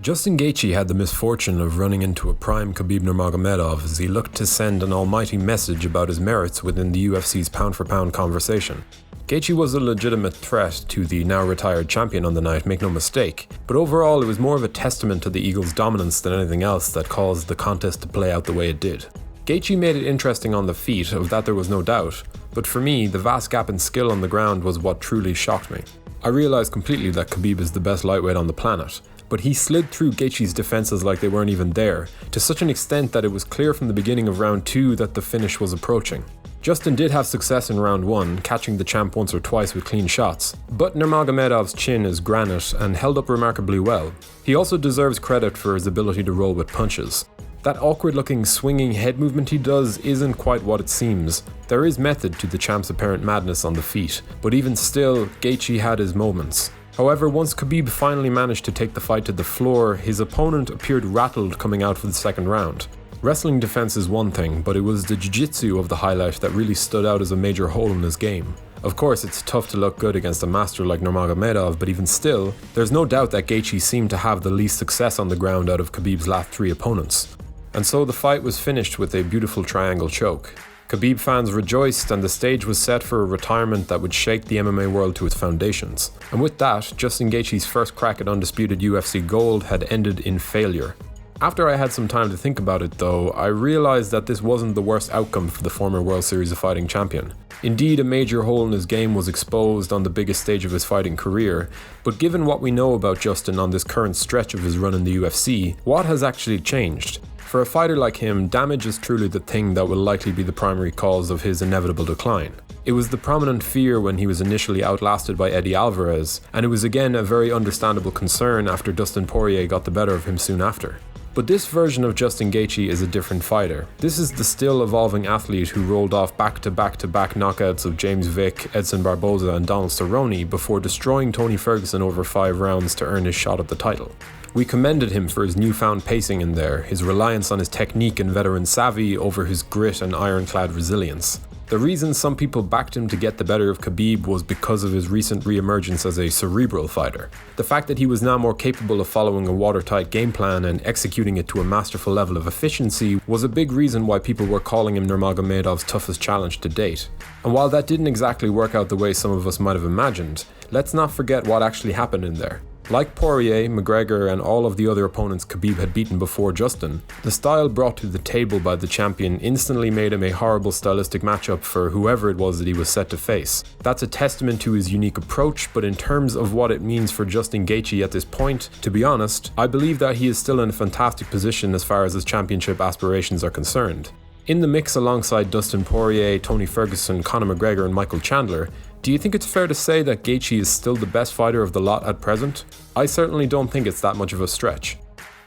Justin Gaethje had the misfortune of running into a prime Khabib Nurmagomedov as he looked to send an almighty message about his merits within the UFC's pound-for-pound conversation. Gaethje was a legitimate threat to the now-retired champion on the night, make no mistake, but overall it was more of a testament to the Eagles' dominance than anything else that caused the contest to play out the way it did. Gaethje made it interesting on the feet, of that there was no doubt, but for me, the vast gap in skill on the ground was what truly shocked me. I realised completely that Khabib is the best lightweight on the planet, but he slid through Gaethje's defenses like they weren't even there, to such an extent that it was clear from the beginning of round 2 that the finish was approaching. Justin did have success in round 1, catching the champ once or twice with clean shots, but Nurmagomedov's chin is granite and held up remarkably well. He also deserves credit for his ability to roll with punches. That awkward looking swinging head movement he does isn't quite what it seems. There is method to the champ's apparent madness on the feet, but even still, Gaethje had his moments. However, once Khabib finally managed to take the fight to the floor, his opponent appeared rattled coming out for the second round. Wrestling defense is one thing, but it was the jiu-jitsu of the highlight that really stood out as a major hole in his game. Of course, it's tough to look good against a master like Nurmagomedov, but even still, there's no doubt that Gaethje seemed to have the least success on the ground out of Khabib's last 3 opponents. And so the fight was finished with a beautiful triangle choke. Khabib fans rejoiced and the stage was set for a retirement that would shake the MMA world to its foundations. And with that, Justin Gaethje's first crack at undisputed UFC gold had ended in failure. After I had some time to think about it though, I realised that this wasn't the worst outcome for the former World Series of Fighting champion. Indeed, a major hole in his game was exposed on the biggest stage of his fighting career, but given what we know about Justin on this current stretch of his run in the UFC, what has actually changed? For a fighter like him, damage is truly the thing that will likely be the primary cause of his inevitable decline. It was the prominent fear when he was initially outlasted by Eddie Alvarez, and it was again a very understandable concern after Dustin Poirier got the better of him soon after. But this version of Justin Gaethje is a different fighter. This is the still evolving athlete who rolled off back-to-back-to-back knockouts of James Vick, Edson Barboza and Donald Cerrone before destroying Tony Ferguson over 5 rounds to earn his shot at the title. We commended him for his newfound pacing in there, his reliance on his technique and veteran savvy over his grit and ironclad resilience. The reason some people backed him to get the better of Khabib was because of his recent re-emergence as a cerebral fighter. The fact that he was now more capable of following a watertight game plan and executing it to a masterful level of efficiency was a big reason why people were calling him Nurmagomedov's toughest challenge to date. And while that didn't exactly work out the way some of us might have imagined, let's not forget what actually happened in there. Like Poirier, McGregor and all of the other opponents Khabib had beaten before Justin, the style brought to the table by the champion instantly made him a horrible stylistic matchup for whoever it was that he was set to face. That's a testament to his unique approach, but in terms of what it means for Justin Gaethje at this point, to be honest, I believe that he is still in a fantastic position as far as his championship aspirations are concerned. In the mix alongside Dustin Poirier, Tony Ferguson, Conor McGregor and Michael Chandler, do you think it's fair to say that Gaethje is still the best fighter of the lot at present? I certainly don't think it's that much of a stretch.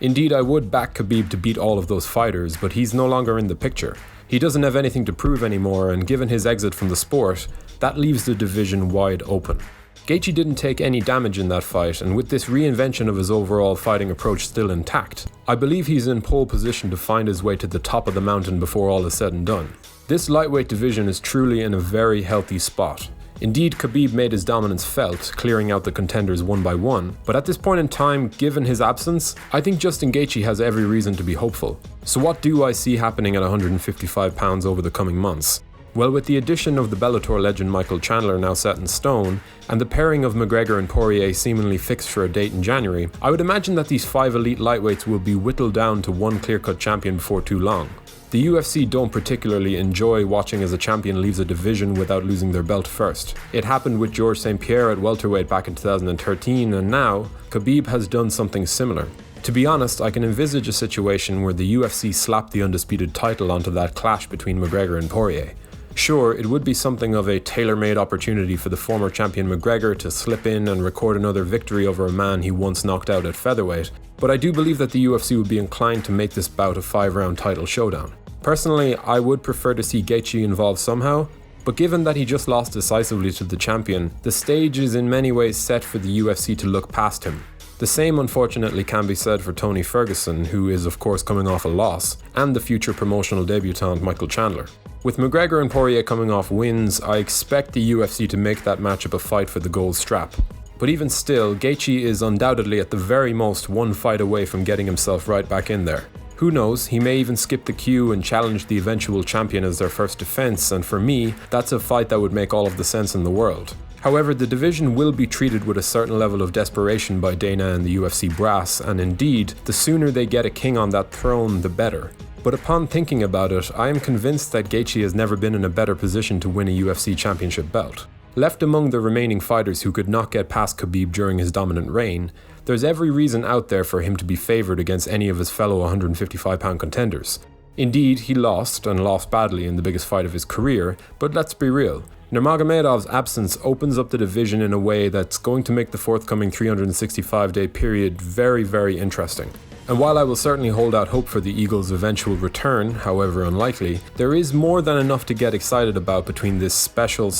Indeed, I would back Khabib to beat all of those fighters, but he's no longer in the picture. He doesn't have anything to prove anymore, and given his exit from the sport, that leaves the division wide open. Gaethje didn't take any damage in that fight, and with this reinvention of his overall fighting approach still intact, I believe he's in pole position to find his way to the top of the mountain before all is said and done. This lightweight division is truly in a very healthy spot. Indeed, Khabib made his dominance felt, clearing out the contenders one by one, but at this point in time, given his absence, I think Justin Gaethje has every reason to be hopeful. So what do I see happening at 155 pounds over the coming months? Well, with the addition of the Bellator legend Michael Chandler now set in stone, and the pairing of McGregor and Poirier seemingly fixed for a date in January, I would imagine that these 5 elite lightweights will be whittled down to one clear-cut champion before too long. The UFC don't particularly enjoy watching as a champion leaves a division without losing their belt first. It happened with Georges St. Pierre at welterweight back in 2013, and now, Khabib has done something similar. To be honest, I can envisage a situation where the UFC slapped the undisputed title onto that clash between McGregor and Poirier. Sure, it would be something of a tailor-made opportunity for the former champion McGregor to slip in and record another victory over a man he once knocked out at featherweight, but I do believe that the UFC would be inclined to make this bout a 5-round title showdown. Personally, I would prefer to see Gaethje involved somehow, but given that he just lost decisively to the champion, the stage is in many ways set for the UFC to look past him. The same unfortunately can be said for Tony Ferguson, who is of course coming off a loss, and the future promotional debutant Michael Chandler. With McGregor and Poirier coming off wins, I expect the UFC to make that matchup a fight for the gold strap. But even still, Gaethje is undoubtedly at the very most one fight away from getting himself right back in there. Who knows, he may even skip the queue and challenge the eventual champion as their first defense, and for me, that's a fight that would make all of the sense in the world. However, the division will be treated with a certain level of desperation by Dana and the UFC brass, and indeed, the sooner they get a king on that throne, the better. But upon thinking about it, I am convinced that Gaethje has never been in a better position to win a UFC championship belt. Left among the remaining fighters who could not get past Khabib during his dominant reign, there's every reason out there for him to be favoured against any of his fellow 155-pound contenders. Indeed, he lost, and lost badly in the biggest fight of his career, but let's be real. Nurmagomedov's absence opens up the division in a way that's going to make the forthcoming 365-day period very, very interesting. And while I will certainly hold out hope for the Eagles' eventual return, however unlikely, there is more than enough to get excited about between this special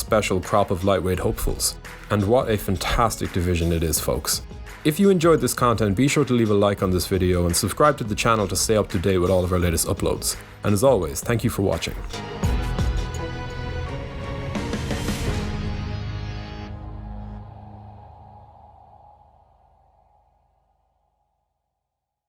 crop of lightweight hopefuls. And what a fantastic division it is, folks. If you enjoyed this content, be sure to leave a like on this video and subscribe to the channel to stay up to date with all of our latest uploads. And as always, thank you for watching.